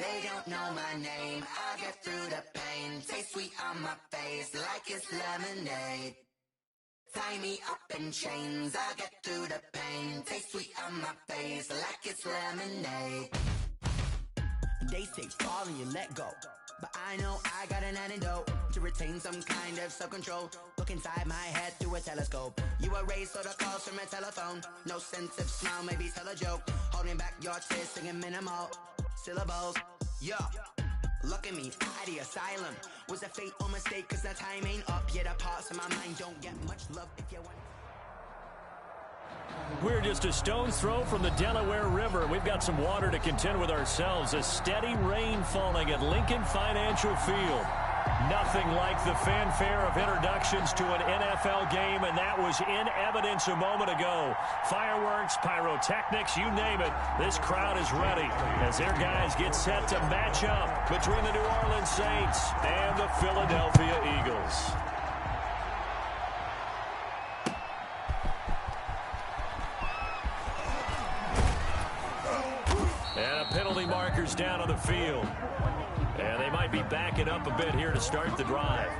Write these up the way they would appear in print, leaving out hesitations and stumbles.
they don't know my name. I get through the pain, taste sweet on my face like it's lemonade. Tie me up in chains, I get through the pain, taste sweet on my face like it's lemonade. They say fall and you let go, but I know I got an antidote to retain some kind of self-control. Look inside my head through a telescope. You erase all the calls from a telephone. No sense of smile, maybe tell a joke. Holding back your tears, singing minimal syllables. Yeah, look at me, at the asylum. Was a fate or mistake, cause the time ain't up yet. The parts of my mind don't get much love if you want. We're just a stone's throw from the Delaware River. We've got some water to contend with ourselves. A steady rain falling at Lincoln Financial Field. Nothing like the fanfare of introductions to an NFL game, and that was in evidence a moment ago. Fireworks, pyrotechnics, you name it. This crowd is ready as their guys get set to match up between the New Orleans Saints and the Philadelphia Eagles. And a penalty marker's down on the field. And they might be backing up a bit here to start the drive.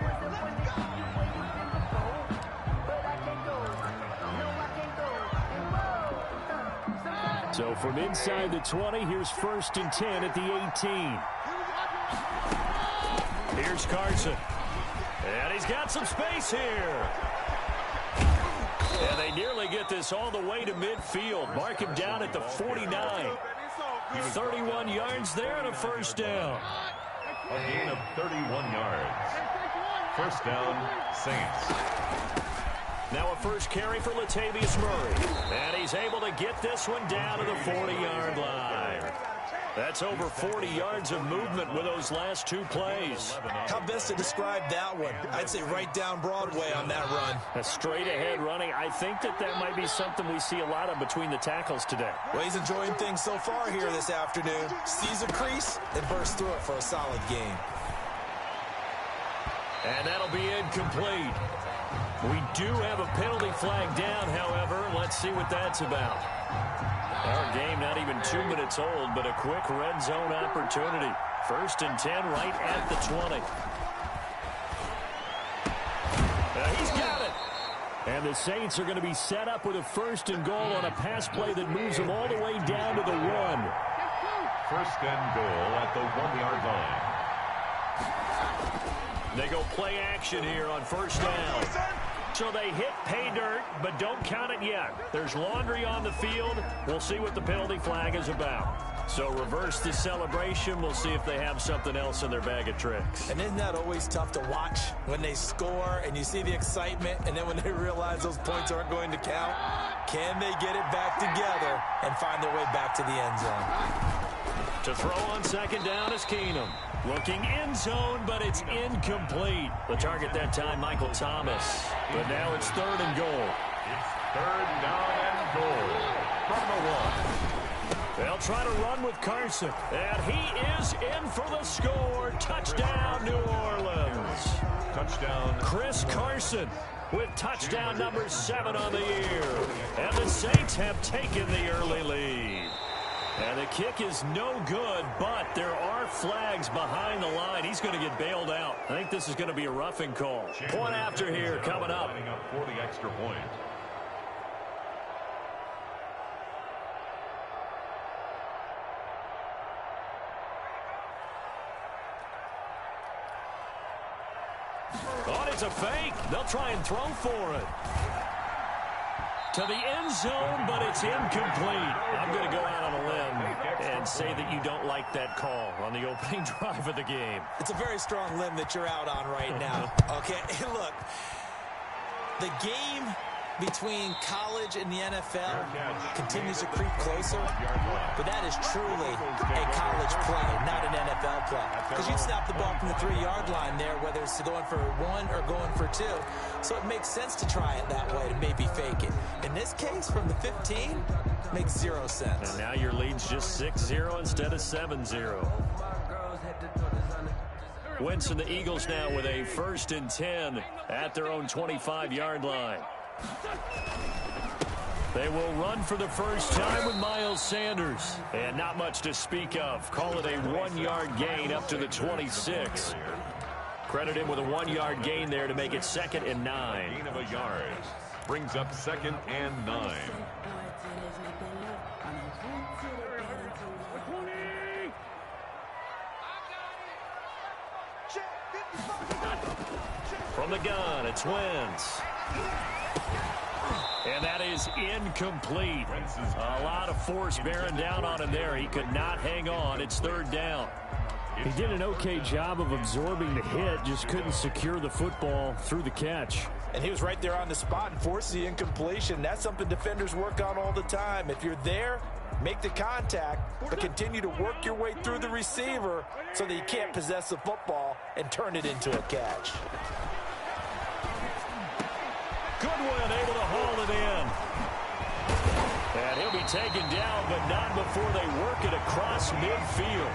So from inside the 20, here's 1st and 10 at the 18. Here's Carson. And he's got some space here. And they nearly get this all the way to midfield. Mark him down at the 49. 31 yards there and a first down. A gain of 31 yards. First down, Saints. Now a first carry for Latavius Murray. And he's able to get this one down to the 40-yard line. That's over 40 yards of movement with those last two plays. How best to describe that one? I'd say right down Broadway on that run. A straight-ahead running. I think that might be something we see a lot of between the tackles today. Well, he's enjoying things so far here this afternoon. Sees a crease and bursts through it for a solid gain. And that'll be incomplete. We do have a penalty flag down, however. Let's see what that's about. Our game not even 2 minutes old, but a quick red zone opportunity. 1st and 10 right at the 20. He's got it. And the Saints are going to be set up with a 1st and goal on a pass play that moves them all the way down to the 1. 1st and goal at the 1-yard line. They go play action here on 1st down. So they hit pay dirt, but don't count it yet. There's laundry on the field. We'll see what the penalty flag is about. So reverse the celebration. We'll see if they have something else in their bag of tricks. And isn't that always tough to watch when they score and you see the excitement, and then when they realize those points aren't going to count? Can they get it back together and find their way back to the end zone? To throw on 2nd down is Keenum. Looking end zone, but it's incomplete. The target that time, Michael Thomas. But now it's 3rd and goal. It's 3rd down and goal from the 1. They'll try to run with Carson. And he is in for the score. Touchdown, New Orleans. Touchdown. Chris Carson with touchdown number 7 on the year. And the Saints have taken the early lead. And the kick is no good, but there are flags behind the line. He's going to get bailed out. I think this is going to be a roughing call. Point after here coming up. For the extra point. Oh, it's a fake. They'll try and throw for it. To the end zone, but it's incomplete. I'm going to go out on a limb and say that you don't like that call on the opening drive of the game. It's a very strong limb that you're out on right now. Okay, look, the game between college and the NFL continues to creep closer, but that is truly a college play, not an NFL play. Because you'd snap the ball from the 3-yard line there, whether it's going for 1 or going for 2. So it makes sense to try it that way to maybe fake it. In this case, from the 15, makes 0 sense. And now your lead's just 6-0 instead of 7-0. Wentz and the Eagles now with a 1st and 10 at their own 25-yard line. They will run for the first time with Miles Sanders. And not much to speak of. Call it a 1-yard gain up to the 26. Credit him with a 1-yard gain there to make it 2nd and 9. Gain of a yard. Brings up 2nd and 9. From the gun, it's Wentz. And that is incomplete. A lot of force bearing down on him there. He could not hang on. It's 3rd down. He did an okay job of absorbing the hit, just couldn't secure the football through the catch. And he was right there on the spot and forced the incompletion. That's something defenders work on all the time. If you're there, make the contact, but continue to work your way through the receiver so that you can't possess the football and turn it into a catch. Goodwin able to haul it in. And he'll be taken down, but not before they work it across midfield.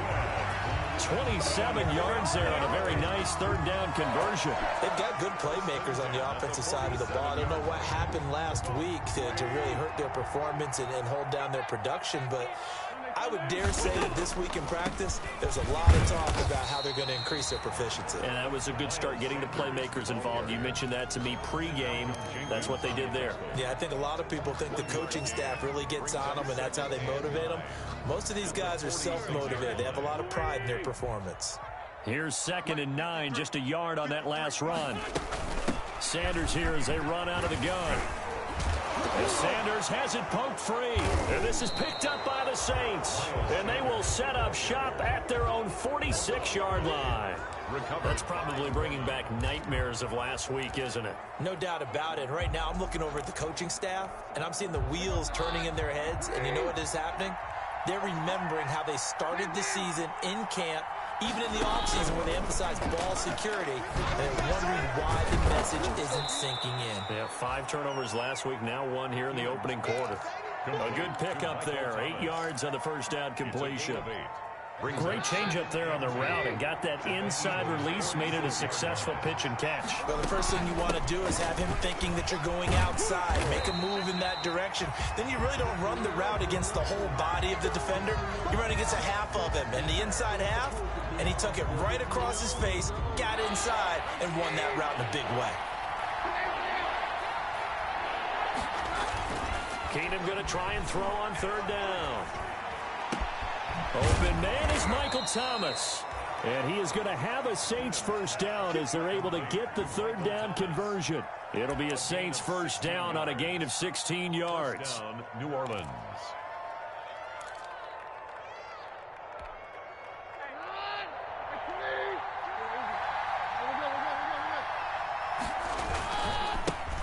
27 yards there on a very nice 3rd down conversion. They've got good playmakers on the offensive side of the ball. I don't know what happened last week to really hurt their performance and hold down their production, but I would dare say that this week in practice, there's a lot of talk about how they're going to increase their proficiency. And that was a good start, getting the playmakers involved. You mentioned that to me pregame. That's what they did there. Yeah, I think a lot of people think the coaching staff really gets on them, and that's how they motivate them. Most of these guys are self-motivated. They have a lot of pride in their performance. Here's 2nd and 9, just a yard on that last run. Sanders here as they run out of the gun. And Sanders has it poked free. And this is picked up by the Saints. And they will set up shop at their own 46-yard line. That's probably bringing back nightmares of last week, isn't it? No doubt about it. Right now, I'm looking over at the coaching staff, and I'm seeing the wheels turning in their heads. And you know what is happening? They're remembering how they started the season in camp, even in the offseason where they emphasized ball security. They're wondering why the message isn't sinking in. Yeah, 5 turnovers last week, now 1 here in the opening quarter. A good pickup there, 8 yards on the first down completion. Great change up there on the route and got that inside release, made it a successful pitch and catch. Well, the first thing you want to do is have him thinking that you're going outside, make a move in that direction. Then you really don't run the route against the whole body of the defender. You run against a half of him, and the inside half, and he took it right across his face, got inside, and won that route in a big way. Keenum going to try and throw on 3rd down. Open man is Michael Thomas. And he is going to have a Saints first down as they're able to get the 3rd down conversion. It'll be a Saints first down on a gain of 16 yards. New Orleans.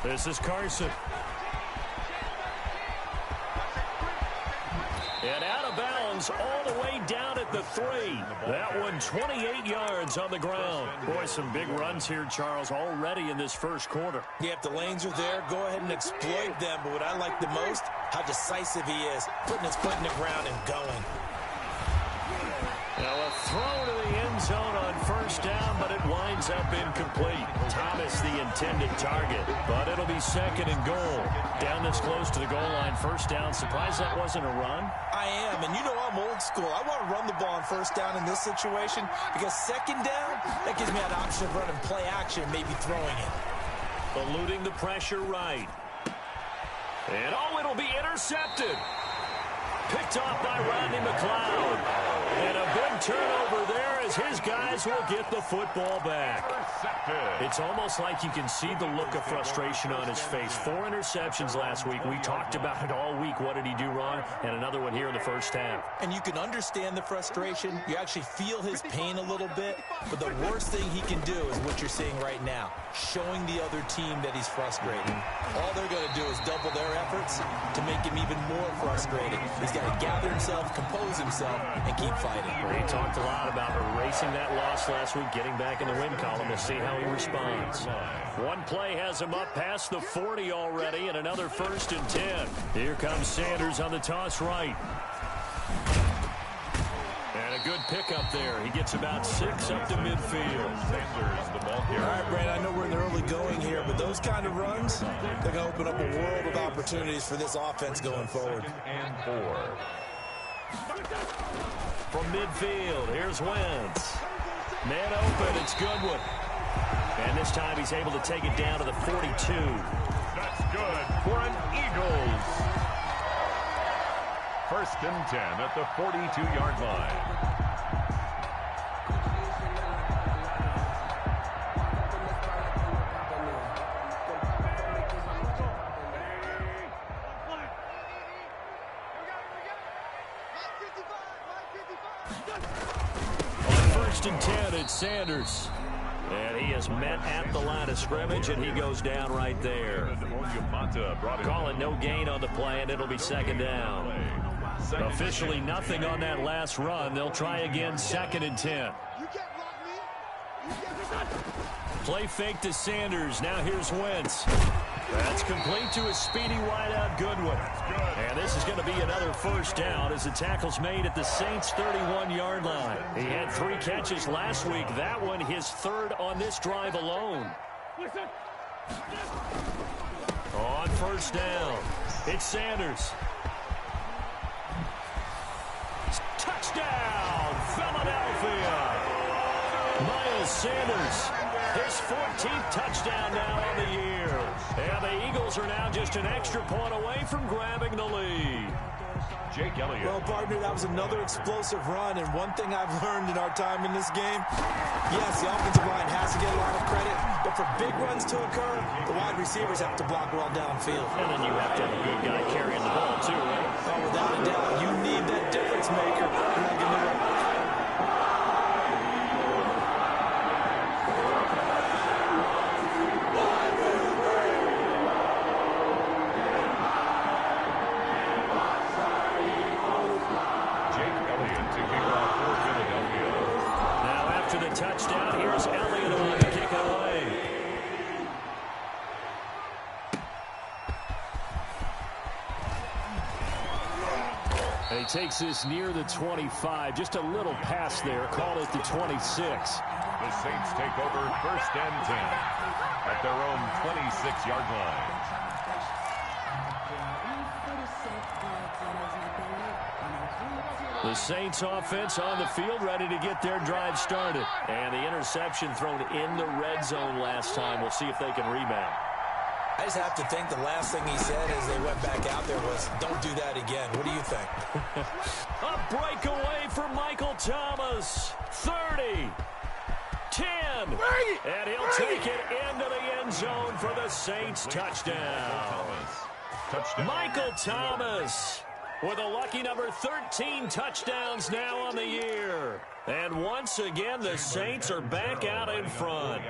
This is Carson. And out of bounds all the way down at the 3. That one 28 yards on the ground. Boy, some big runs here, Charles, already in this first quarter. Yeah, if the lanes are there, go ahead and exploit them. But what I like the most, how decisive he is, putting his foot in the ground and going. Now a throw to the end zone on first down, but it winds up incomplete. Thomas the intended target, but it'll be 2nd and goal. Down this close to the goal line, first down. Surprised that wasn't a run? I am, and you know I'm old school. I want to run the ball on first down in this situation because 2nd down, that gives me an option of running play action, maybe throwing it. Eluding the pressure right. And it'll be intercepted. Picked off by Rodney McLeod. And a big turnover there as his guys will get the football back. It's almost like you can see the look of frustration on his face. 4 interceptions last week. We talked about it all week. What did he do wrong? And another one here in the first half. And you can understand the frustration. You actually feel his pain a little bit. But the worst thing he can do is what you're seeing right now, showing the other team that he's frustrated. All they're going to do is double their efforts to make him even more frustrated. He's got to gather himself, compose himself, and keep fighting. He talked a lot about erasing that loss last week, getting back in the win column. We'll see how he responds. One play has him up past the 40 already, and another 1st and 10. Here comes Sanders on the toss right. And a good pickup there. He gets about 6 up to midfield. Sanders, the ball carrier. All right, Brad, I know we're in the early going here, but those kind of runs, they're going to open up a world of opportunities for this offense going forward. And 4. From midfield, here's Wentz. Man open, it's Goodwin. And this time he's able to take it down to the 42. That's good for an Eagles. 1st and 10 at the 42-yard line. On 1st and 10, it's Sanders. And he is met at the line of scrimmage, and he goes down right there. Call it no gain on the play, and it'll be 2nd down. Officially nothing on that last run. They'll try again, 2nd and 10. Play fake to Sanders. Now here's Wentz. That's complete to a speedy wideout Goodwin. And this is going to be another 1st down as the tackle's made at the Saints' 31-yard line. He had 3 catches last week. That one his 3rd on this drive alone. On 1st down, it's Sanders. Touchdown, Philadelphia. Miles Sanders, his 14th touchdown now on the year. And the Eagles are now just an extra point away from grabbing the lead. Jake Elliott. Well, partner, that was another explosive run, and one thing I've learned in our time in this game, yes, the offensive line has to get a lot of credit, but for big runs to occur, the wide receivers have to block well downfield. And then you have to have a good guy carrying the ball, too, right? Oh, without a doubt, you need that difference maker. Touchdown. Here's Elliott on to kick it away. And he takes this near the 25. Just a little pass there. Call it the 26. The Saints take over 1st and 10 at their own 26-yard line. The Saints offense on the field, ready to get their drive started. And the interception thrown in the red zone last time. We'll see if they can rebound. I just have to think the last thing he said as they went back out there was, don't do that again. What do you think? A breakaway for Michael Thomas. 30. 10. And he'll take it into the end zone for the Saints touchdown. Michael Thomas with a lucky number 13 touchdowns now on the year. And once again, the Saints are back out in front.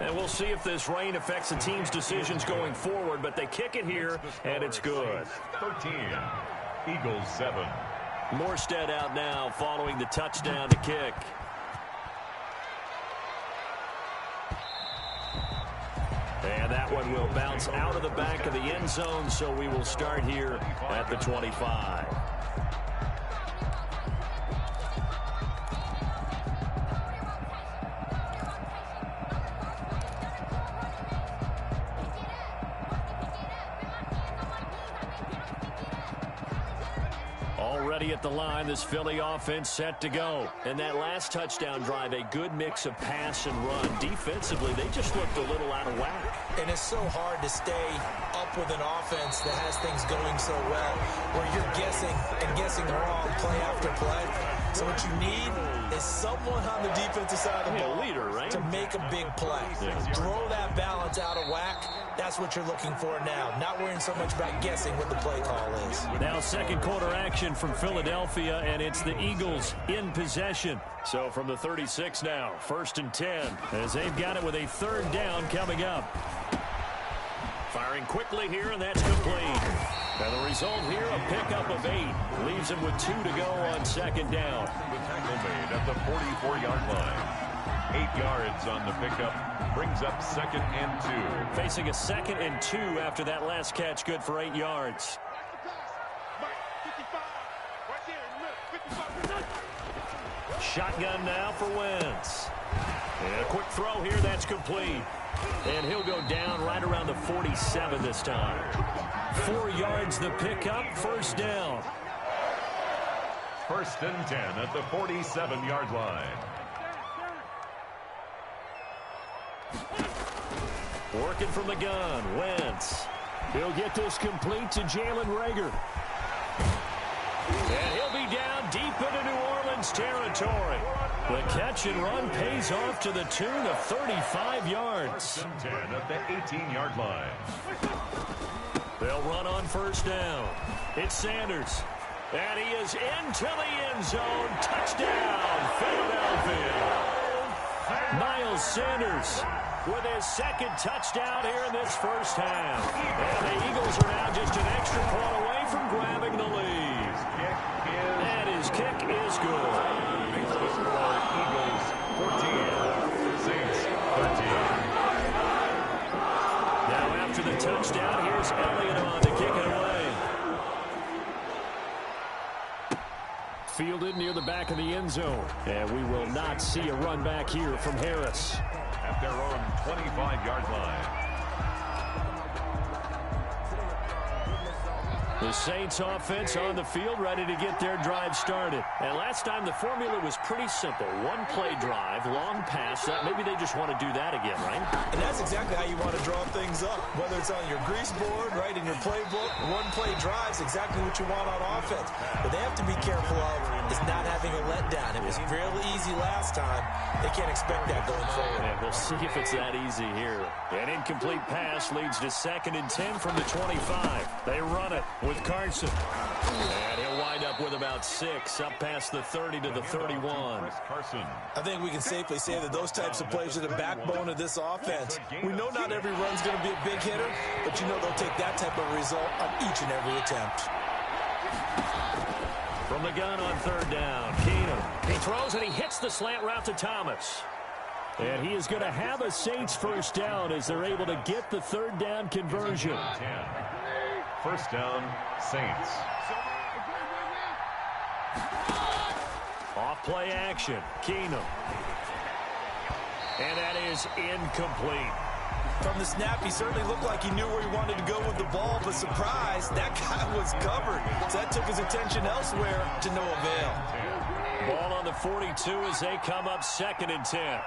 And we'll see if this rain affects the team's decisions going forward, but they kick it here, and it's good. 13, Eagles 7. Morstead out now following the touchdown to kick. And that one will bounce out of the back of the end zone, so we will start here at the 25. Already at the line, this Philly offense set to go. And that last touchdown drive, a good mix of pass and run. Defensively, they just looked a little out of whack. And it's so hard to stay up with an offense that has things going so well, where you're guessing and guessing wrong play after play. So what you need is someone on the defensive side of the ball, leader, right? to make a big play. Yeah. Throw that balance out of whack. That's what you're looking for now. Not worrying so much about guessing what the play call is. Now second quarter action from Philadelphia, and it's the Eagles in possession. So from the 36 now, 1st and 10, as they've got it with a 3rd down coming up. Firing quickly here, and that's complete. And the result here, a pickup of 8. Leaves him with 2 to go on 2nd down. The tackle made at the 44-yard line. 8 yards on the pickup. Brings up 2nd and 2. Facing a 2nd and 2 after that last catch, good for 8 yards. Shotgun now for Wentz. And a quick throw here, that's complete. And he'll go down right around the 47 this time. 4 yards the pickup, first down. 1st and 10 at the 47-yard line. Working from the gun, Wentz. He'll get this complete to Jalen Reagor. And he'll be down deep into New Orleans territory. The catch and run pays off to the tune of 35 yards. 1st and 10 at the 18-yard line. They'll run on first down. It's Sanders. And he is into the end zone. Touchdown, Philadelphia. Miles Sanders with his 2nd touchdown here in this first half. And the Eagles are now just an extra point away from grabbing the lead. And his kick is good. Eagles 14, Saints 13. Now after the touchdown, here's Elliott on to kick it away. Fielded near the back of the end zone. And we will not see a run back here from Harris. At their own 25-yard line. The Saints offense on the field, ready to get their drive started. And last time the formula was pretty simple. 1-play drive, long pass. Maybe they just want to do that again, right? And that's exactly how you want to draw things up. Whether it's on your grease board, right, in your playbook, 1-play drives, exactly what you want on offense. What they have to be careful of is not having a letdown. It was fairly easy last time. They can't expect that going forward. And we'll see if it's that easy here. An incomplete pass leads to 2nd and 10 from the 25. They run it with Carson. And he'll wind up with about 6, up past the 30 to the 31. I think we can safely say that those types of plays are the backbone of this offense. We know not every run's going to be a big hitter, but you know they'll take that type of result on each and every attempt. From the gun on 3rd down, Keenum. He throws and he hits the slant route to Thomas. And he is going to have a Saints first down as they're able to get the 3rd down conversion. 1st down, Saints. Off play action, Keenum. And that is incomplete. From the snap, he certainly looked like he knew where he wanted to go with the ball, but surprise, that guy was covered. So that took his attention elsewhere to no avail. Ball on the 42 as they come up 2nd and 10.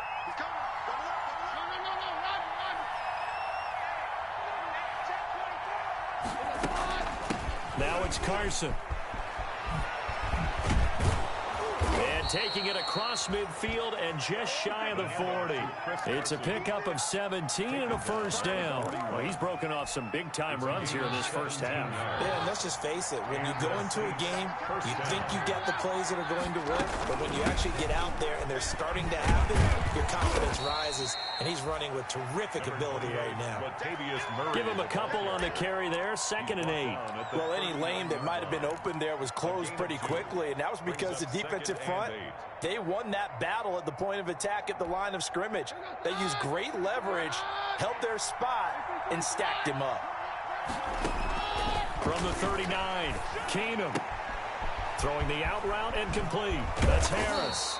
Now it's Carson. And taking it across midfield and just shy of the 40. It's a pickup of 17 and a first down. Well, he's broken off some big-time runs here in this first half. Yeah, and let's just face it. When you go into a game, you think you get the plays that are going to work, but when you actually get out there and they're starting to happen, your confidence rises, and he's running with terrific ability right now. Give him a couple on the carry there, 2nd and 8. Well, any lane that might have been open there was closed pretty quickly, and that was because the defensive front, they won that battle at the point of attack at the line of scrimmage. They used great leverage, held their spot, and stacked him up. From the 39, Keenum throwing the out route and complete. That's Harris.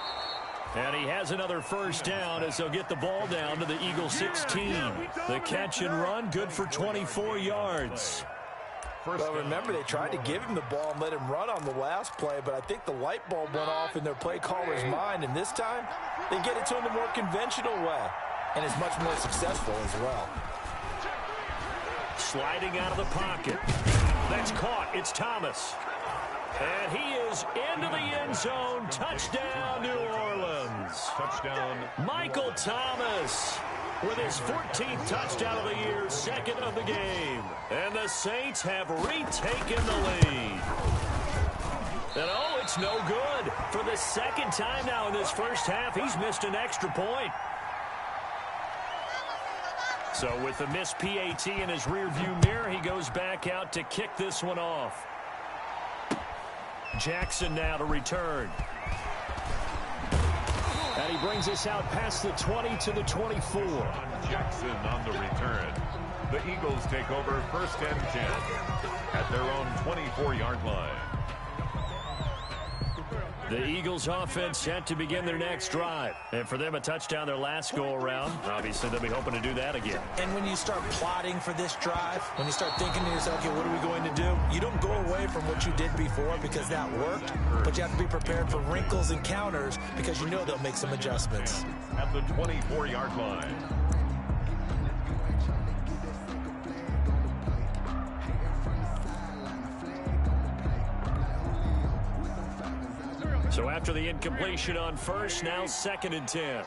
And he has another first down as they'll get the ball down to the Eagles 16. The catch and run, good for 24 yards. Well, remember, they tried to give him the ball and let him run on the last play, but I think the light bulb went off in their play caller's mind, and this time they get it to him the more conventional way, and it's much more successful as well. Sliding out of the pocket. That's caught. It's Thomas. And he is into the end zone. Touchdown, New Orleans. Touchdown, Michael Thomas with his 14th touchdown of the year, 2nd of the game. And the Saints have retaken the lead. And oh, it's no good. For the 2nd time now in this first half, he's missed an extra point. So with the missed PAT in his rearview mirror, he goes back out to kick this one off. Jackson now to return. And he brings us out past the 20 to the 24. Jackson on the return. The Eagles take over 1st and 10 at their own 24-yard line. The Eagles offense set to begin their next drive. And for them, a touchdown their last go-around. Obviously, they'll be hoping to do that again. And when you start plotting for this drive, when you start thinking to yourself, okay, what are we going to do? You don't go away from what you did before because that worked, but you have to be prepared for wrinkles and counters because you know they'll make some adjustments. At the 24-yard line. So after the incompletion on first, now 2nd and 10.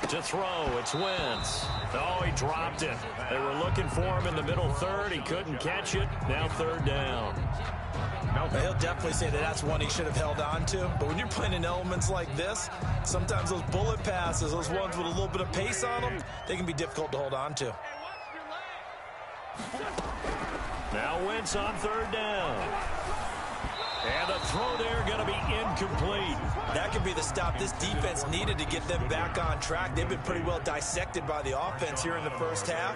To throw, it's Wentz. Oh, he dropped it. They were looking for him in the middle third. He couldn't catch it. Now 3rd down. He'll definitely say that that's one he should have held on to. But when you're playing in elements like this, sometimes those bullet passes, those ones with a little bit of pace on them, they can be difficult to hold on to. Now Wentz on 3rd down. And the throw there going to be incomplete. That could be the stop this defense needed to get them back on track. They've been pretty well dissected by the offense here in the first half.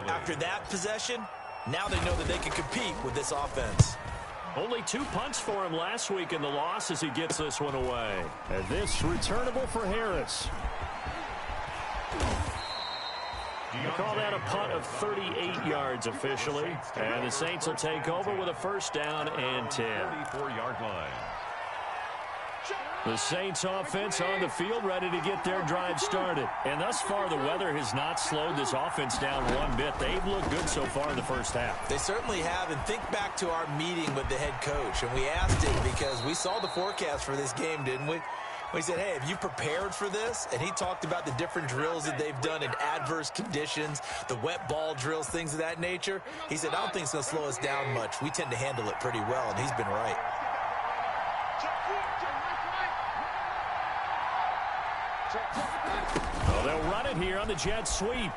After that possession, now they know that they can compete with this offense. Only 2 punts for him last week in the loss as he gets this one away. And this returnable for Harris. We'll call that a punt of 38 yards officially. And the Saints will take over with a 1st down and 10. 34-yard line. The Saints offense on the field ready to get their drive started. And thus far, the weather has not slowed this offense down one bit. They've looked good so far in the first half. They certainly have. And think back to our meeting with the head coach. And we asked him because we saw the forecast for this game, didn't we? We said, hey, have you prepared for this? And he talked about the different drills that they've done in adverse conditions, the wet ball drills, things of that nature. He said, I don't think it's going to slow us down much. We tend to handle it pretty well, and he's been right. Well, they'll run it here on the jet sweep.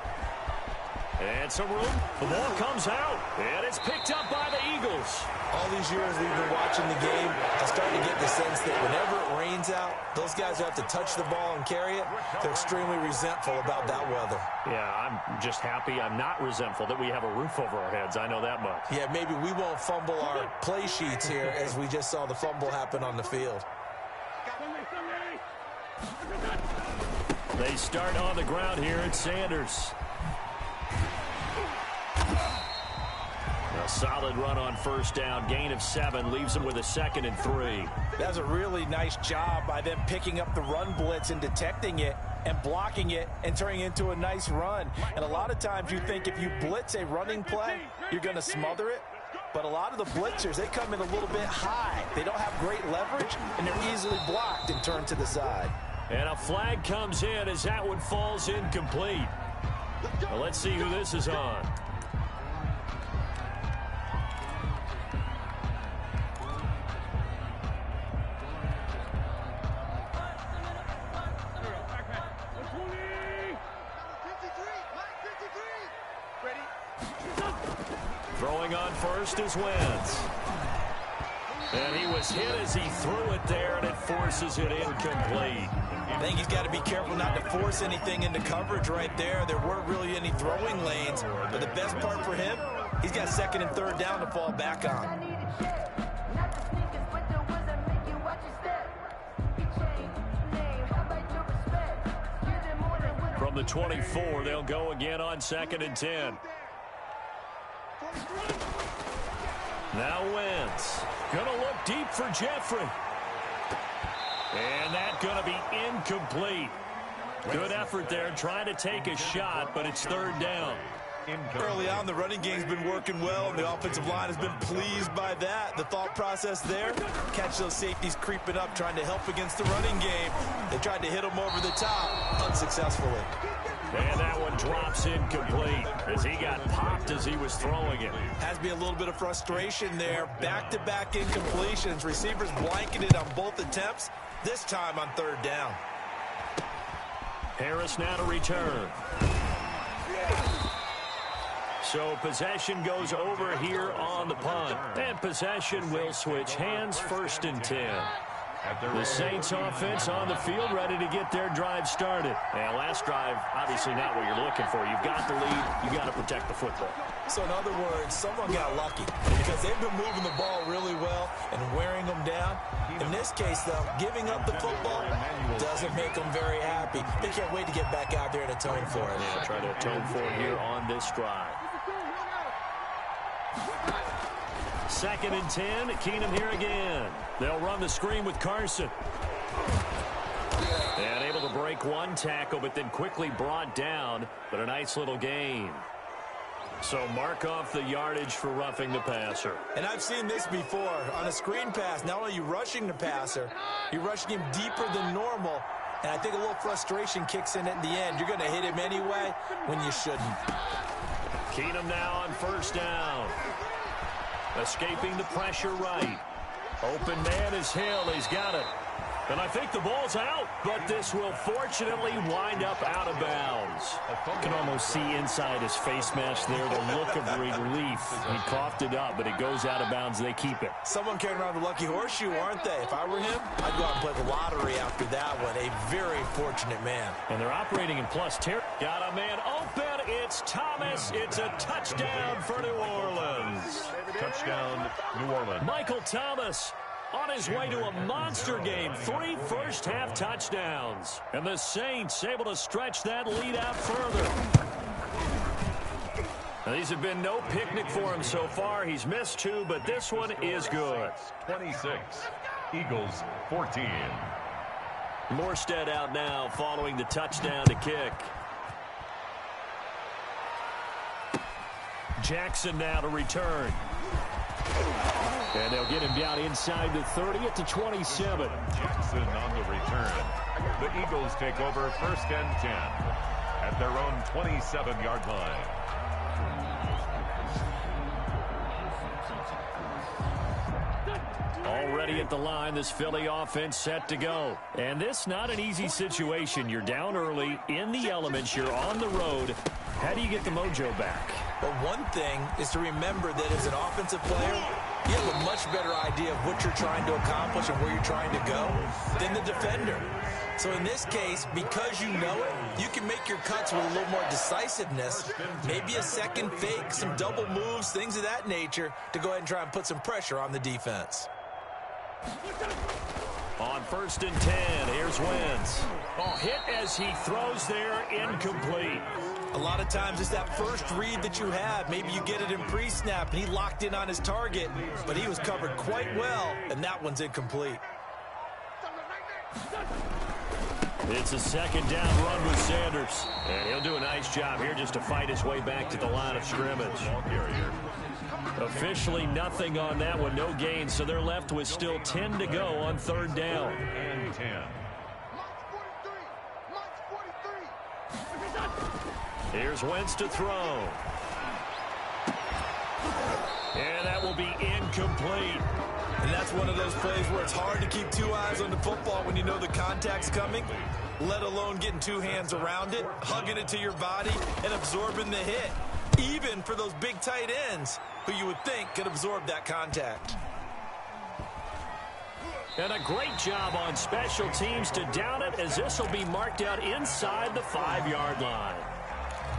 And some room. The ball comes out, and it's picked up by the Eagles. All these years we've been watching the game, I started to get the sense that whenever it rains out, those guys who have to touch the ball and carry it, they're extremely resentful about that weather. Yeah, I'm just happy I'm not resentful that we have a roof over our heads. I know that much. Yeah, maybe we won't fumble our play sheets here as we just saw the fumble happen on the field. They start on the ground here at Sanders. A solid run on 1st down. Gain of 7 leaves them with a 2nd and 3. That's a really nice job by them picking up the run blitz and detecting it and blocking it and turning it into a nice run. And a lot of times you think if you blitz a running play, you're going to smother it. But a lot of the blitzers, they come in a little bit high. They don't have great leverage, and they're easily blocked and turned to the side. And a flag comes in as that one falls incomplete. Well, let's see who this is on. Throwing on first is Wentz. And he was hit as he threw it there, and it forces it incomplete. I think he's got to be careful not to force anything into coverage right there. There weren't really any throwing lanes, but the best part for him, he's got 2nd and 3rd down to fall back on. From the 24, they'll go again on 2nd and 10. Now Wentz. Gonna look deep for Jeffrey. And that's gonna be incomplete. Good effort there trying to take a shot, but it's 3rd down. Early on, the running game's been working well, and the offensive line has been pleased by that. The thought process there, catch those safeties creeping up, trying to help against the running game. They tried to hit them over the top, unsuccessfully. And that one drops incomplete as he got popped as he was throwing it. Has to be a little bit of frustration there. Back-to-back incompletions. Receivers blanketed on both attempts, this time on 3rd down. Harris now to return. So possession goes over here on the punt. And possession will switch hands, 1st and 10. The Saints offense on the field, ready to get their drive started. And last drive, obviously not what you're looking for. You've got the lead. You've got to protect the football. So in other words, someone got lucky because they've been moving the ball really well and wearing them down. In this case, though, giving up the football doesn't make them very happy. They can't wait to get back out there and atone for it. Yeah, try to atone for it here on this drive. 2nd and 10. Keenum here again. They'll run the screen with Carson. And able to break one tackle, but then quickly brought down. But a nice little gain. So mark off the yardage for roughing the passer. And I've seen this before. On a screen pass, not only are you rushing the passer, you're rushing him deeper than normal. And I think a little frustration kicks in at the end. You're going to hit him anyway when you shouldn't. Keenum now on 1st down. Escaping the pressure right. Open man is Hill. He's got it. And I think the ball's out, but this will fortunately wind up out of bounds. You can almost see inside his face mask there the look of relief. He coughed it up, but it goes out of bounds. They keep it. Someone carrying around the lucky horseshoe, aren't they? If I were him, I'd go out and play the lottery after that one. A very fortunate man. And they're operating in plus territory. Got a man open. It's Thomas. It's a touchdown for New Orleans. Touchdown, New Orleans. Michael Thomas on his way to a monster game. 3 first-half touchdowns. And the Saints able to stretch that lead out further. Now, these have been no picnic for him so far. He's missed 2, but this one is good. 26. Eagles 14. Morstead out now following the touchdown to kick. Jackson now to return. And they'll get him down inside the 30 at the 27. Jackson on the return. The Eagles take over 1st and 10 at their own 27-yard line. Already at the line, this Philly offense set to go. And this not an easy situation. You're down early, in the elements, you're on the road. How do you get the mojo back? But one thing is to remember that as an offensive player, you have a much better idea of what you're trying to accomplish and where you're trying to go than the defender. So in this case, because you know it, you can make your cuts with a little more decisiveness, maybe a second fake, some double moves, things of that nature, to go ahead and try and put some pressure on the defense. On 1st and 10, here's Wentz. Oh, hit as he throws there, incomplete. A lot of times it's that first read that you have. Maybe you get it in pre-snap, and he locked in on his target, but he was covered quite well, and that one's incomplete. It's a 2nd down run with Sanders. And he'll do a nice job here just to fight his way back to the line of scrimmage. Officially nothing on that one, no gain, so they're left with still 10 to go on 3rd down. And 10. Here's Wentz to throw. And that will be incomplete. And that's one of those plays where it's hard to keep 2 eyes on the football when you know the contact's coming, let alone getting 2 hands around it, hugging it to your body, and absorbing the hit. Even for those big tight ends who you would think could absorb that contact. And a great job on special teams to down it, as this will be marked out inside the 5-yard line.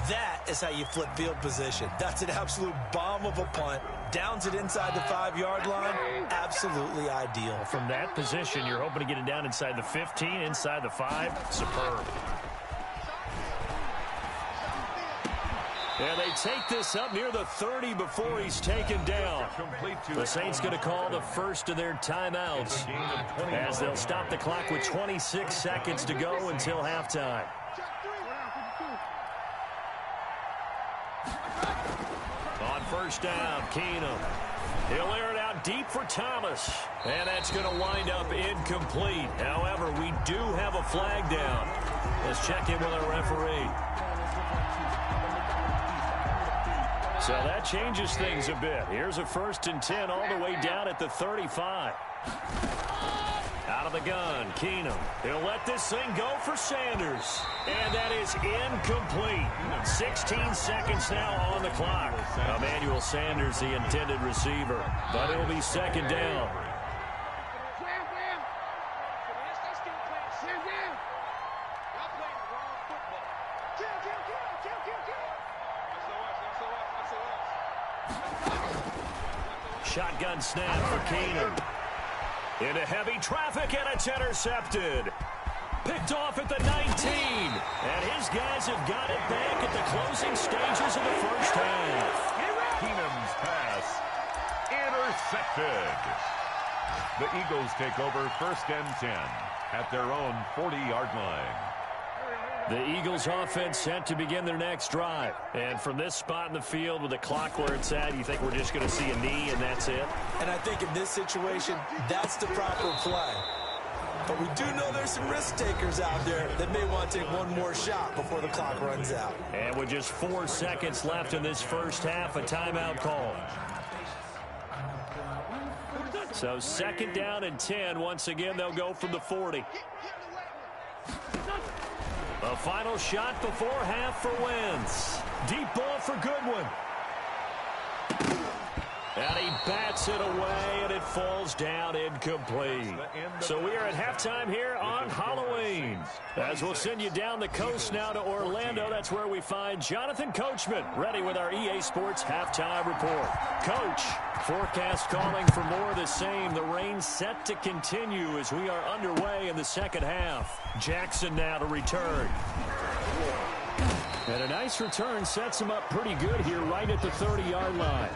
That is how you flip field position. That's an absolute bomb of a punt. Downs it inside the 5-yard line. Absolutely ideal. From that position, you're hoping to get it down inside the 15, inside the 5. Superb. And they take this up near the 30 before he's taken down. The Saints going to call the first of their timeouts as they'll stop the clock with 26 seconds to go until halftime. On 1st down, Keenum. He'll air it out deep for Thomas. And that's going to wind up incomplete. However, we do have a flag down. Let's check in with our referee. So that changes things a bit. Here's a 1st and 10 all the way down at the 35. Out of the gun, Keenum. He'll let this thing go for Sanders. And that is incomplete. 16 seconds now on the clock. Emmanuel Sanders, the intended receiver. But it'll be 2nd down. Shotgun snap for Keenum. Into heavy traffic, and it's intercepted. Picked off at the 19. And his guys have got it back at the closing stages of the first half. Keenum's pass intercepted. The Eagles take over 1st and 10 at their own 40-yard line. The Eagles offense set to begin their next drive. And from this spot in the field with the clock where it's at, you think we're just going to see a knee and that's it? And I think in this situation, that's the proper play. But we do know there's some risk takers out there that may want to take one more shot before the clock runs out. And with just 4 seconds left in this first half, a timeout call. So 2nd down and 10. Once again, they'll go from the 40. A final shot before half for Wentz. Deep ball for Goodwin. And he bats it away, and it falls down incomplete. So we are at halftime here on Halloween. As we'll send you down the coast now to Orlando, that's where we find Jonathan Coachman, ready with our EA Sports halftime report. Coach, forecast calling for more of the same. The rain set to continue as we are underway in the second half. Jackson now to return. And a nice return sets him up pretty good here right at the 30-yard line.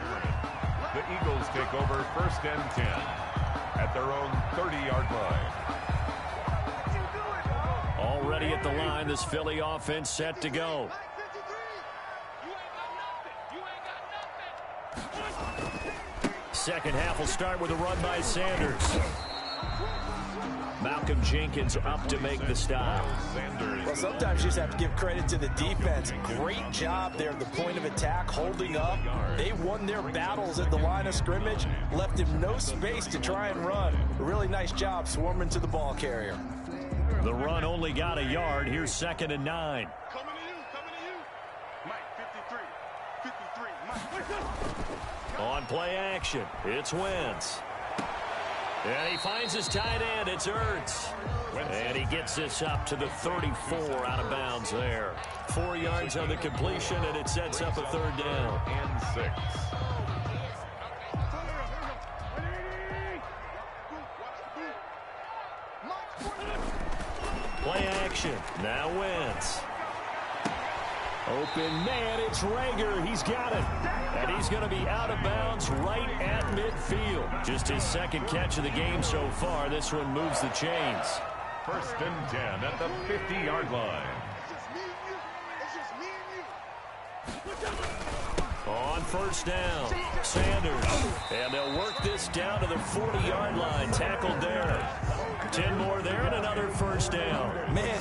The Eagles take over 1st and 10 at their own 30-yard line. Already at the line, this Philly offense set to go. Second half will start with a run by Sanders. Malcolm Jenkins up to make the stop. Well, sometimes you just have to give credit to the defense. Great job there at the point of attack, holding up. They won their battles at the line of scrimmage, left him no space to try and run. A really nice job swarming to the ball carrier. The run only got a yard. Here's 2nd and 9. Coming to you. Mike, 53, Mike. On play action, it's Wentz. And he finds his tight end. It's Ertz. And he gets this up to the 34 out of bounds there. 4 yards on the completion, and it sets up a 3rd down. And 6. Play action. Now Wentz. Open man, it's Rager. He's got it. And he's going to be out of bounds right at midfield. Just his 2nd catch of the game so far. This one moves the chains. 1st and 10 at the 50-yard line. On 1st down, Sanders. And they'll work this down to the 40-yard line. Tackled there. 10 more there and another 1st down. Man,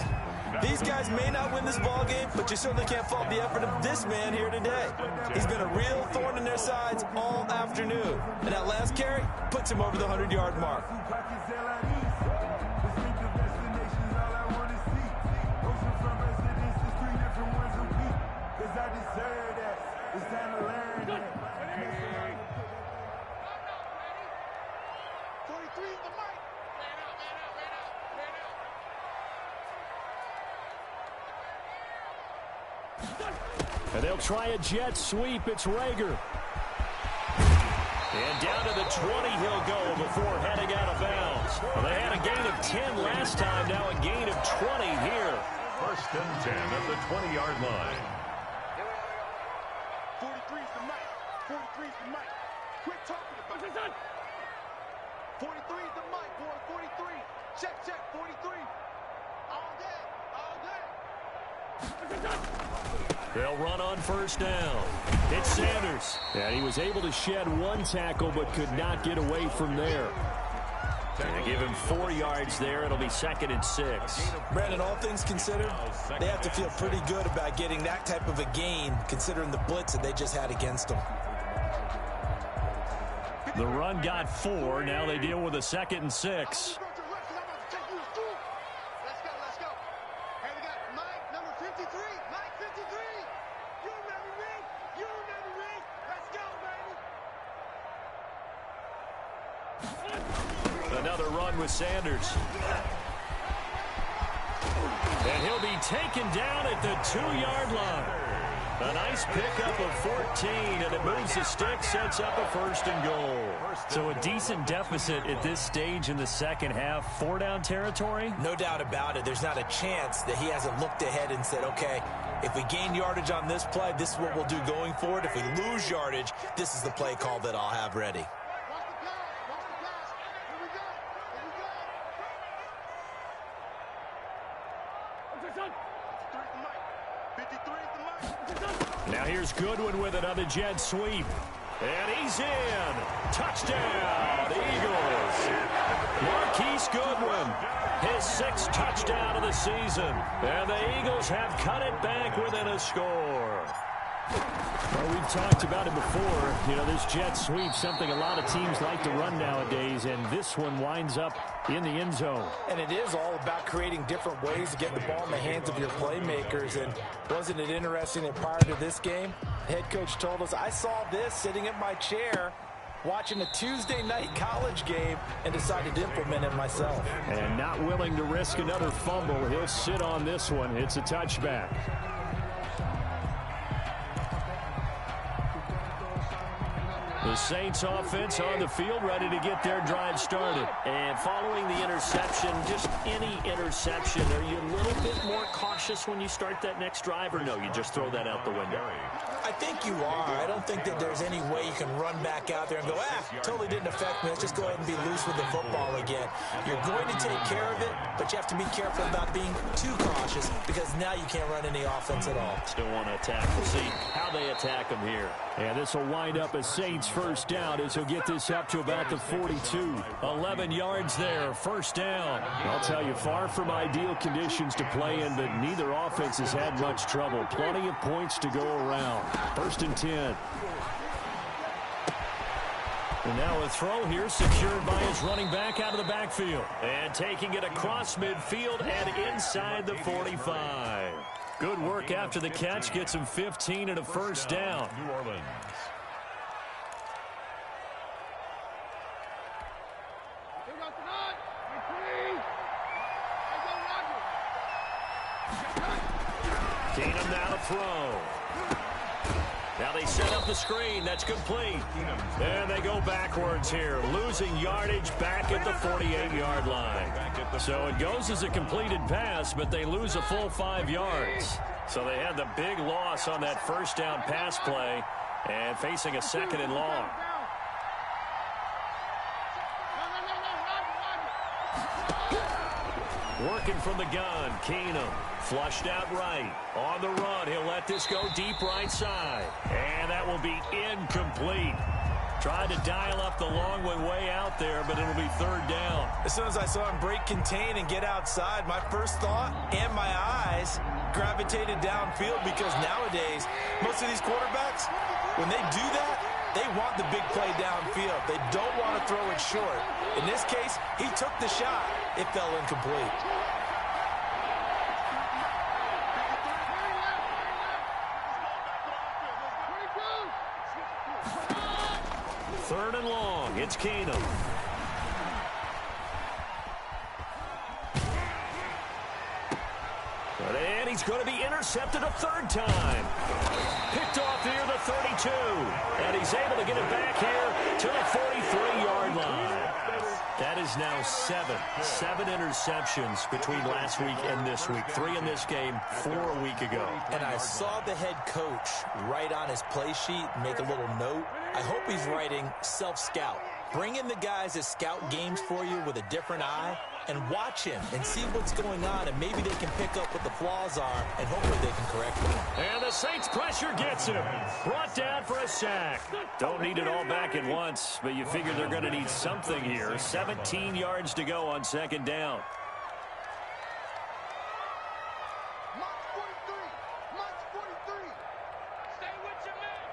these guys may not win this ball game, but you certainly can't fault the effort of this man here today. He's been a real thorn in their sides all afternoon. And that last carry puts him over the 100-yard mark. And they'll try a jet sweep. It's Rager. And down to the 20 he'll go before heading out of bounds. Well, they had a gain of 10 last time, now a gain of 20 here. 1st and 10 at the 20-yard line. 43's the mic. 43's the mic. Quit talking about it. 43's the mic, boy. 43. Check, 43. All day. They'll run on 1st down. It's Sanders. And he was able to shed 1 tackle but could not get away from there. They give him 4 yards there. It'll be 2nd and 6. Brandon, all things considered, they have to feel pretty good about getting that type of a gain considering the blitz that they just had against them. The run got 4. Now they deal with a 2nd and 6. Another run with Sanders. And he'll be taken down at the 2-yard line. A nice pickup of 14, and it moves the stick, sets up a 1st and goal. So a decent deficit at this stage in the second half. 4-down territory? No doubt about it. There's not a chance that he hasn't looked ahead and said, okay, if we gain yardage on this play, this is what we'll do going forward. If we lose yardage, this is the play call that I'll have ready. Now here's Goodwin with it on the jet sweep. And he's in. Touchdown, Eagles. Marquise Goodwin, his 6th touchdown of the season. And the Eagles have cut it back within a score. Well, we've talked about it before. You know, this jet sweep, something a lot of teams like to run nowadays, and this one winds up in the end zone. And it is all about creating different ways to get the ball in the hands of your playmakers. And wasn't it interesting that prior to this game, the head coach told us, I saw this sitting in my chair watching a Tuesday night college game and decided to implement it myself. And not willing to risk another fumble, he'll sit on this one. It's a touchback. The Saints offense on the field, ready to get their drive started. And following the interception, just any interception, are you a little bit more cautious when you start that next drive, or no, you just throw that out the window? I think you are. I don't think that there's any way you can run back out there and go, totally didn't affect me. Let's just go ahead and be loose with the football again. You're going to take care of it, but you have to be careful about being too cautious because now you can't run any offense at all. Still want to attack. We'll see how they attack them here. And this will wind up a Saints first down as he'll get this up to about the 42. 11 yards there, first down. I'll tell you, far from ideal conditions to play in, but neither offense has had much trouble. Plenty of points to go around. 1st and 10. And now a throw here secured by his running back out of the backfield. And taking it across midfield and inside the 45. Good work after the catch. Gets him 15 and a first down. New Orleans. Keenum now to throw. Now they set up the screen. That's complete. And they go backwards here. Losing yardage back at the 48-yard line. So it goes as a completed pass, but they lose a full 5 yards. So they had the big loss on that first down pass play and facing a 2nd and long. Working from the gun, Keenum. Flushed out right. On the run, he'll let this go deep right side. And that will be incomplete. Tried to dial up the long way out there, but it'll be 3rd down. As soon as I saw him break contain and get outside, my first thought and my eyes gravitated downfield because nowadays, most of these quarterbacks, when they do that, they want the big play downfield. They don't want to throw it short. In this case, he took the shot. It fell incomplete. Third and long. It's Keenum. And he's going to be intercepted a 3rd time. Picked off near the 32. And he's able to get it back here to the 43-yard line. That is now 7 interceptions between last week and this week. 3 in this game, 4 a week ago. And I saw the head coach write on his play sheet, make a little note. I hope he's writing self-scout. Bring in the guys that scout games for you with a different eye and watch him and see what's going on, and maybe they can pick up what the flaws are, and hopefully they can correct them. And the Saints pressure gets him. Brought down for a sack. Don't need it all back at once, but you figure they're going to need something here. 17 yards to go on 2nd down. March 43. March 43. Stay with your man.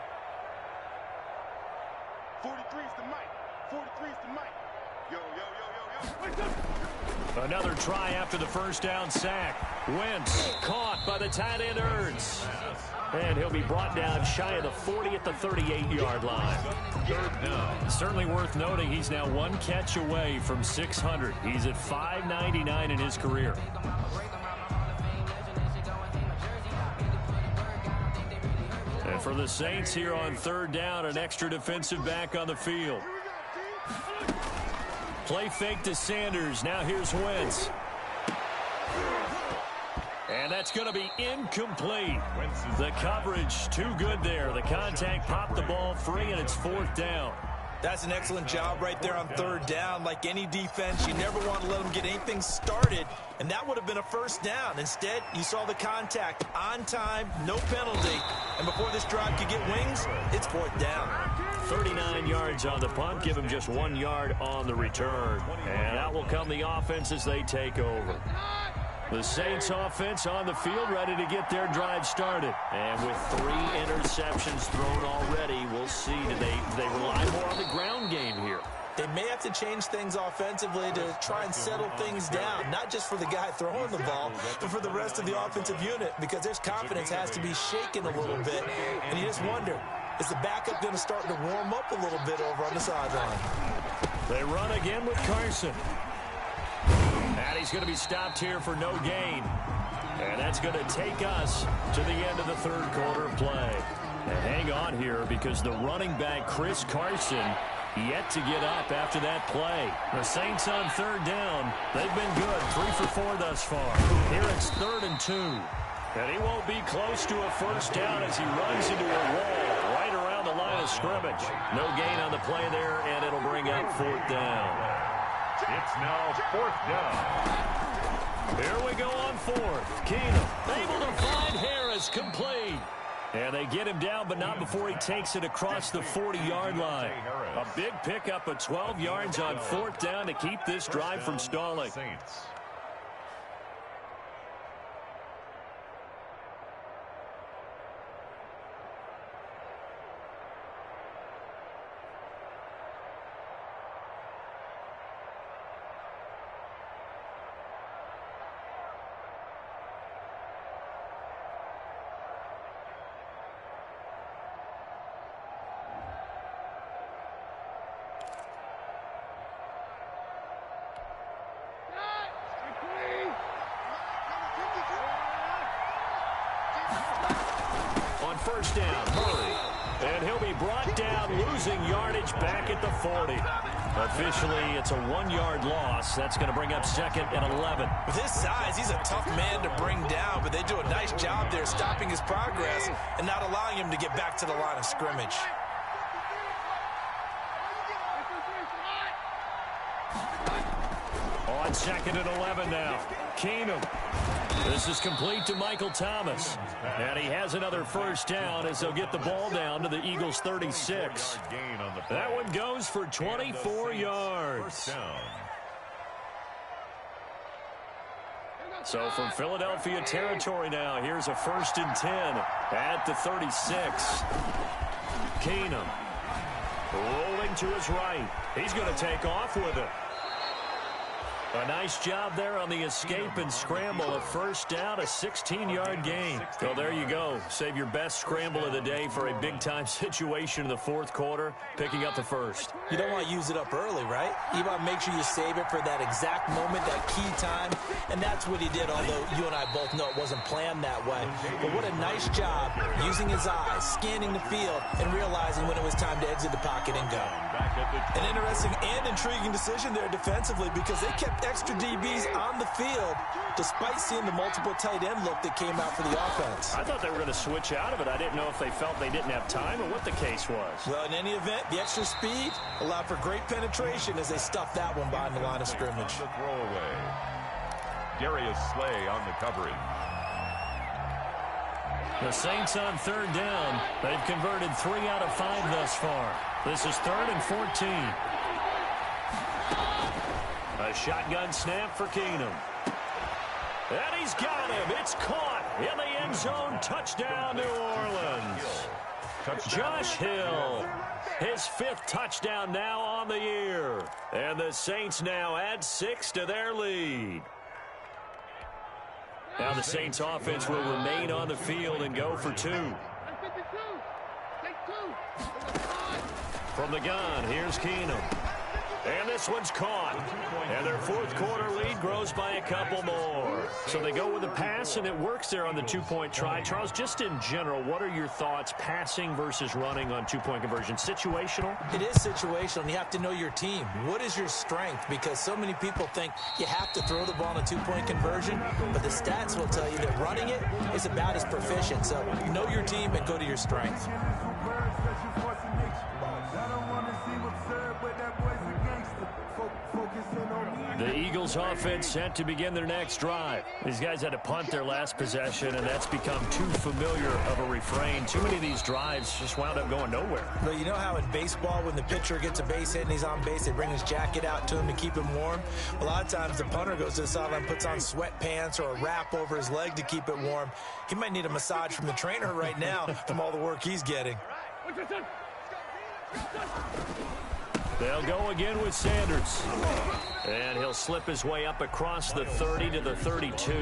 43 is the mic. 43 is the mic. Yo, yo, yo, yo, yo. Another try after the first down sack. Wentz caught by the tight end Ertz. And he'll be brought down shy of the 40 at the 38-yard line. 3rd down. Certainly worth noting he's now 1 catch away from 600. He's at 599 in his career. for the Saints here on third down, an extra defensive back on the field. Play fake to Sanders. Now here's Wentz. And that's going to be incomplete. The coverage too good there. The contact popped the ball free, and it's fourth down. That's an excellent job right there on third down. Like any defense, you never want to let them get anything started, and that would have been a first down. Instead, you saw the contact on time, no penalty, and before this drive could get wings, it's fourth down. 39 yards on the punt, give him just 1 yard on the return. And out will come the offense as they take over. The Saints offense on the field, ready to get their drive started. And with 3 interceptions thrown already, we'll see. Do they rely more on the ground game here? They may have to change things offensively to try and settle things down, not just for the guy throwing the ball, but for the rest of the offensive unit, because their confidence has to be shaken a little bit. And you just wonder, is the backup going to start to warm up a little bit over on the sideline? They run again with Carson. And he's going to be stopped here for no gain. And that's going to take us to the end of the third quarter of play. And hang on here because the running back, Chris Carson, yet to get up after that play. The Saints on third down. They've been good. 3 for 4 thus far. Here it's 3rd and 2. And he won't be close to a first down as he runs into a wall right around the line of scrimmage. No gain on the play there, and it'll bring up 4th down. It's now 4th down. Here we go on 4th. Keenum able to find Harris, complete. And they get him down, but not before he takes it across the 40-yard line. A big pickup of 12 yards on 4th down to keep this drive from stalling. First down, Murray. And he'll be brought down, losing yardage back at the 40. Officially, it's a 1-yard loss. That's going to bring up 2nd and 11. With his size, he's a tough man to bring down, but they do a nice job there stopping his progress and not allowing him to get back to the line of scrimmage. On 2nd and 11 now. Keenum. This is complete to Michael Thomas. And he has another first down as they'll get the ball down to the Eagles' 36. That one goes for 24 yards. So from Philadelphia territory now, here's a 1st and 10 at the 36. Keenum rolling to his right. He's going to take off with it. A nice job there on the escape and scramble. A first down, a 16-yard gain. So there you go. Save your best scramble of the day for a big-time situation in the 4th quarter, picking up the first. You don't want to use it up early, right? You want to make sure you save it for that exact moment, that key time, and that's what he did, although you and I both know it wasn't planned that way. But what a nice job using his eyes, scanning the field, and realizing when it was time to exit the pocket and go. An interesting and intriguing decision there defensively because they kept extra DBs on the field despite seeing the multiple tight end look that came out for the offense. I thought they were going to switch out of it. I didn't know if they felt they didn't have time or what the case was. Well, in any event, the extra speed allowed for great penetration as they stuffed that one behind the line of scrimmage. The throwaway. Darius Slay on the coverage. The Saints on 3rd down. They've converted 3 out of 5 thus far. This is 3rd and 14. A shotgun snap for Keenum. And he's got him. It's caught in the end zone. Touchdown, New Orleans. Josh Hill, his 5th touchdown now on the year. And the Saints now add 6 to their lead. Now the Saints offense will remain on the field and go for 2. From the gun, here's Keenum. And this one's caught. And their fourth quarter lead grows by a couple more. So they go with a pass, and it works there on the two-point try. Charles, just in general, what are your thoughts passing versus running on two-point conversion? Situational? It is situational, and you have to know your team. What is your strength? Because so many people think you have to throw the ball in a two-point conversion, but the stats will tell you that running it is about as proficient. So know your team and go to your strength. The Eagles offense set to begin their next drive. These guys had to punt their last possession, and that's become too familiar of a refrain. Too many of these drives just wound up going nowhere. But you know how in baseball, when the pitcher gets a base hit and he's on base, they bring his jacket out to him to keep him warm? A lot of times the punter goes to the sideline, puts on sweatpants or a wrap over his leg to keep it warm. He might need a massage from the trainer right now from all the work he's getting. They'll go again with Sanders. And he'll slip his way up across the 30 to the 32.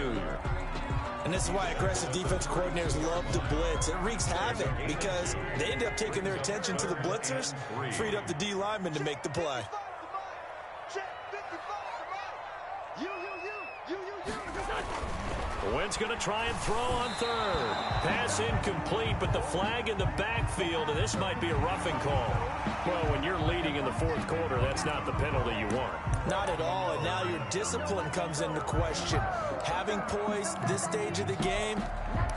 And this is why aggressive defense coordinators love to blitz. It wreaks havoc because they end up taking their attention to the blitzers, freed up the D lineman to make the play. Wentz going to try and throw on third. Pass incomplete, but the flag in the backfield, and this might be a roughing call. Well, when you're leading in the fourth quarter, that's not the penalty you want. Not at all, and now your discipline comes into question. Having poise this stage of the game,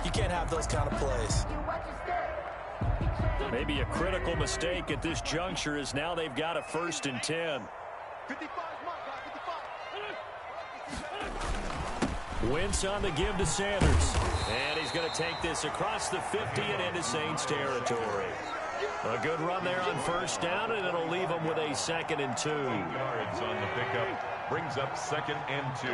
you can't have those kind of plays. Maybe a critical mistake at this juncture is now they've got a 1st and 10. 55. Wentz on the give to Sanders. And he's going to take this across the 50 and into Saints territory. A good run there on 1st down, and it'll leave them with a 2nd and 2. 8 yards on the pickup. Brings up 2nd and 2.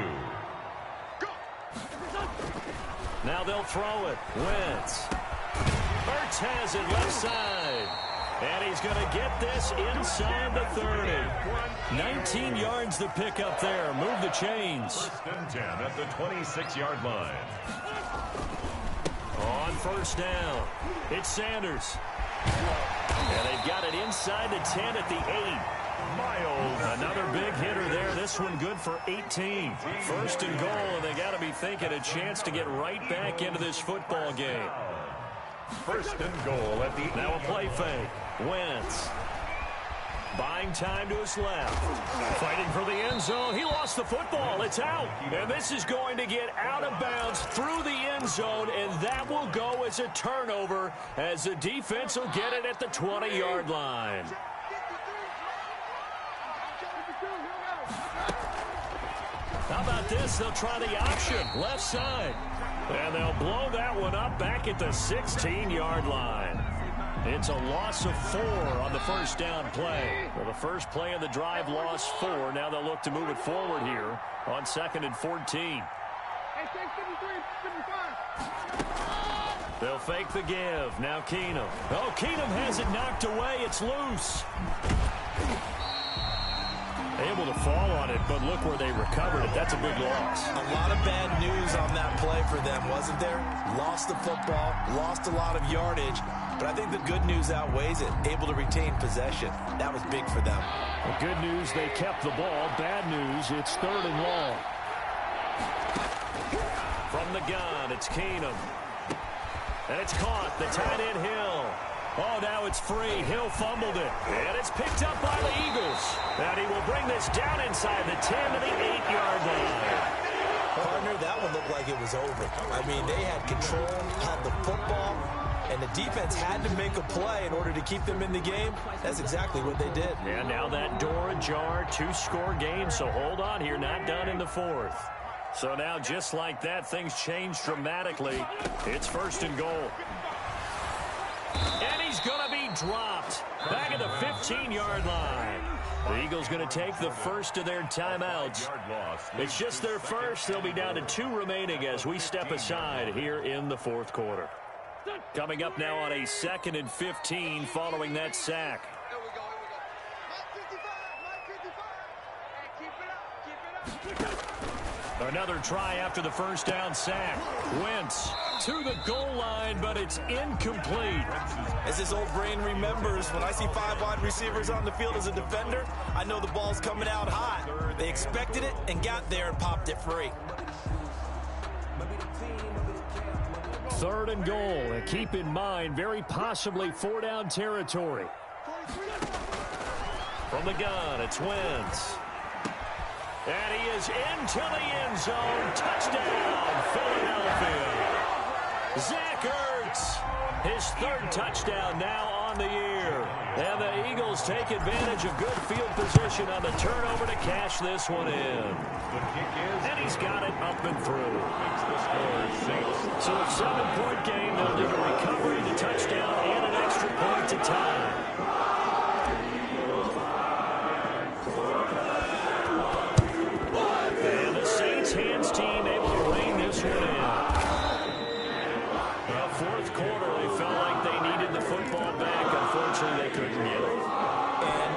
Now they'll throw it. Wentz. Ertz has it left side. And he's going to get this inside the 30. 19 yards the pickup there. Move the chains. 1st and 10 at the 26-yard line. On 1st down, it's Sanders. And they've got it inside the 10 at the 8. Miles. Another big hitter there. This one good for 18. 1st and goal, and they got to be thinking a chance to get right back into this football game. 1st and goal at the 8. Now a play fake. Wentz. Buying time to his left. Fighting for the end zone. He lost the football. It's out. And this is going to get out of bounds through the end zone, and that will go as a turnover as the defense will get it at the 20-yard line. How about this? They'll try the option. Left side. And they'll blow that one up back at the 16-yard line. It's a loss of 4 on the 1st down play. Well, the first play of the drive lost 4. Now they'll look to move it forward here on 2nd and 14. They'll fake the give. Now Keenum. Oh, Keenum has it knocked away. It's loose. Able to fall on it, but look where they recovered it. That's a big loss. A lot of bad news on that play for them, wasn't there? Lost the football, lost a lot of yardage, but I think the good news outweighs it. Able to retain possession. That was big for them. The good news, they kept the ball. Bad news, it's 3rd and long. From the gun, it's Keenum. And it's caught. The tight end Hill. Oh, now it's free. Hill fumbled it. And it's picked up by the Eagles. And he will bring this down inside the 10 to the 8-yard line. Partner, that one looked like it was over. I mean, they had control, had the football, and the defense had to make a play in order to keep them in the game. That's exactly what they did. And now that door ajar, 2-score game, so hold on here, not done in the 4th. So now, just like that, things change dramatically. It's 1st and goal. And he's going to be dropped back at the 15-yard line. The Eagles going to take the first of their timeouts. It's just their first. They'll be down to 2 remaining as we step aside here in the 4th quarter. Coming up now on a 2nd and 15 following that sack. Another try after the first down sack. Wentz to the goal line, but it's incomplete. As his old brain remembers, when I see 5 wide receivers on the field as a defender, I know the ball's coming out hot. They expected it and got there and popped it free. 3rd and goal. And keep in mind, very possibly 4-down territory. From the gun, it's Wentz. And he is into the end zone. Touchdown, Philadelphia. Zach Ertz, his 3rd touchdown now on the year. And the Eagles take advantage of good field position on the turnover to cash this one in. And he's got it up and through. So a 7-point game. They'll do a recovery, the touchdown, and an extra point to tie. And the Saints hands team able to rein this one in. Well, 4th quarter, they felt like they needed the football back. Unfortunately, they couldn't get it. And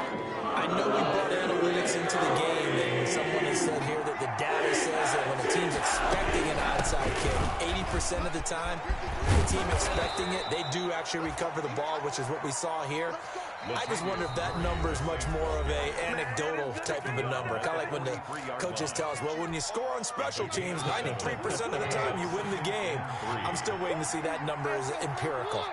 I know we brought analytics into the game, and someone has said here that the data says that when a team's expecting an onside kick, 80% of the time, the team expecting it, they do actually recover the ball, which is what we saw here. I just wonder if that number is much more of a anecdotal type of a number. Kind of like when the coaches tell us, well, when you score on special teams, 93% of the time you win the game. I'm still waiting to see that number as empirical.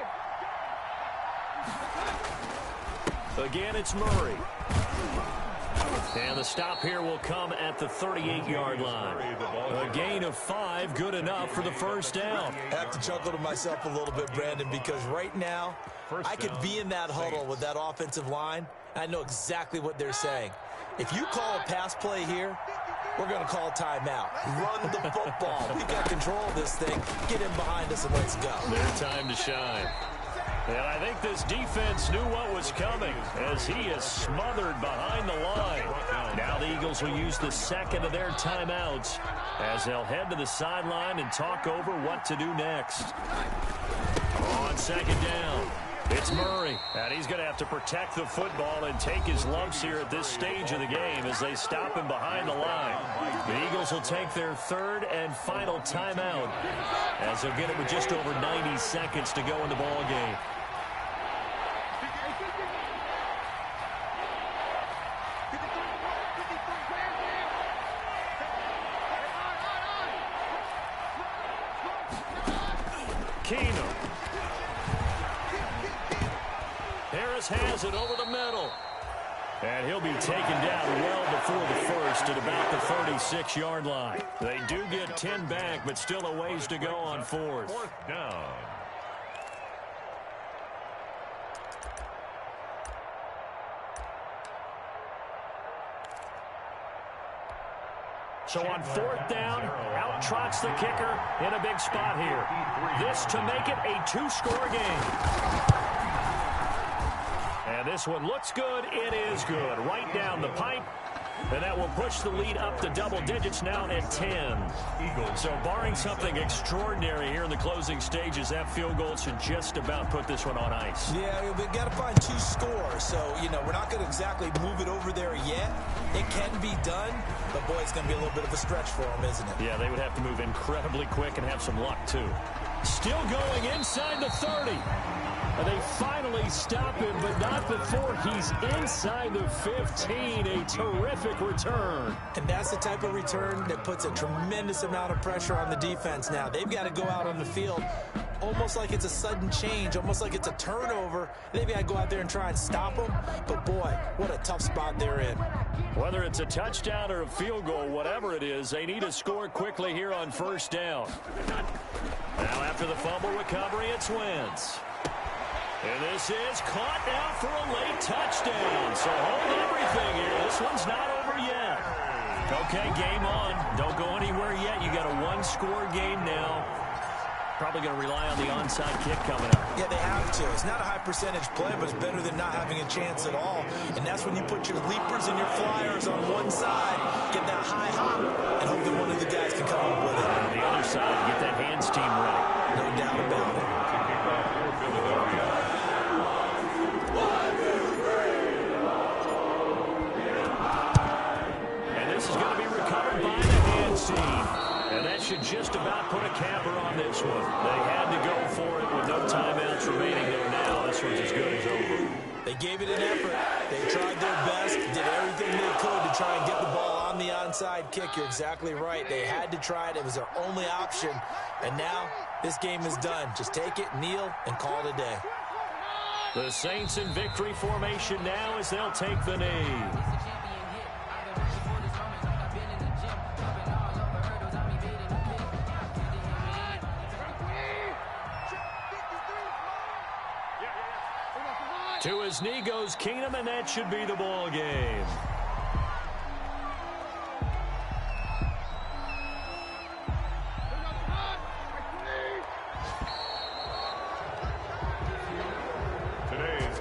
Again, it's Murray. And the stop here will come at the 38-yard line. A gain of 5, good enough for the first down. I have to chuckle to myself a little bit, Brandon, because right now I could be in that huddle with that offensive line. I know exactly what they're saying. If you call a pass play here, we're going to call a timeout. Run the football. We got control of this thing. Get in behind us and let's go. Their time to shine. And I think this defense knew what was coming as he is smothered behind the line. Now the Eagles will use the 2nd of their timeouts as they'll head to the sideline and talk over what to do next. On 2nd down, it's Murray. And he's going to have to protect the football and take his lumps here at this stage of the game as they stop him behind the line. The Eagles will take their 3rd and final timeout as they'll get it with just over 90 seconds to go in the ball game. Keenum. Harris has it over the middle. And he'll be taken down well before the first at about the 36-yard line. They do get 10 back, but still a ways to go on 4th. 4th down. So on 4th down, out trots the kicker in a big spot here. This to make it a 2-score game. And this one looks good. It is good. Right down the pipe. And that will push the lead up to double digits now at 10. So barring something extraordinary here in the closing stages, that field goal should just about put this one on ice. Yeah, we've got to find 2 scores. So, we're not going to exactly move it over there yet. It can be done, but, boy, it's going to be a little bit of a stretch for them, isn't it? Yeah, they would have to move incredibly quick and have some luck, too. Still going inside the 30. They finally stop him, but not before he's inside the 15. A terrific return. And that's the type of return that puts a tremendous amount of pressure on the defense now. They've got to go out on the field almost like it's a sudden change, almost like it's a turnover. They've got to go out there and try and stop them. But, boy, what a tough spot they're in. Whether it's a touchdown or a field goal, whatever it is, they need to score quickly here on 1st down. Now after the fumble recovery, it's Wentz. And this is caught now for a late touchdown. So hold everything here. This one's not over yet. Okay, game on. Don't go anywhere yet. You got a 1-score game now. Probably going to rely on the onside kick coming up. Yeah, they have to. It's not a high percentage play, but it's better than not having a chance at all. And that's when you put your leapers and your flyers on one side, get that high hop, and hope that one of the guys can come up with it. On the other side, get that hands team ready. No doubt about it. And this is going to be recovered by the hands team. this one. They had to go for it with no timeouts remaining, though now this one's as good as over. They gave it an effort. They tried their best, did everything they could to try and get the ball on the onside kick. You're exactly right. They had to try it. It was their only option. And now this game is done. Just take it, kneel, and call it a day. The Saints in victory formation now as they'll take the knee. To his knee goes Keenum, and that should be the ball game.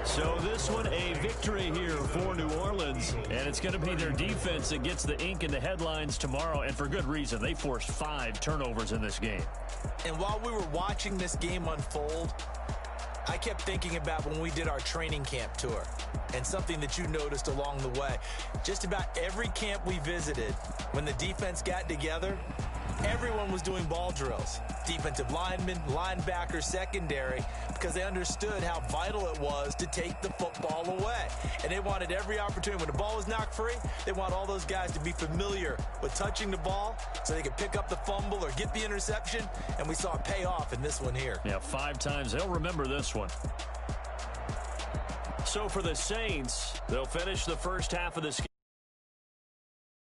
So this one a victory here for New Orleans, and it's going to be their defense that gets the ink in the headlines tomorrow, and for good reason. They forced 5 turnovers in this game. And while we were watching this game unfold, I kept thinking about when we did our training camp tour and something that you noticed along the way. Just about every camp we visited, when the defense got together, everyone was doing ball drills. Defensive linemen, linebackers, secondary, because they understood how vital it was to take the football away. And they wanted every opportunity. When the ball was knocked free, they want all those guys to be familiar with touching the ball so they could pick up the fumble or get the interception. And we saw it pay off in this one here. Yeah, 5 times. They'll remember this one. So for the Saints, they'll finish the first half of this game.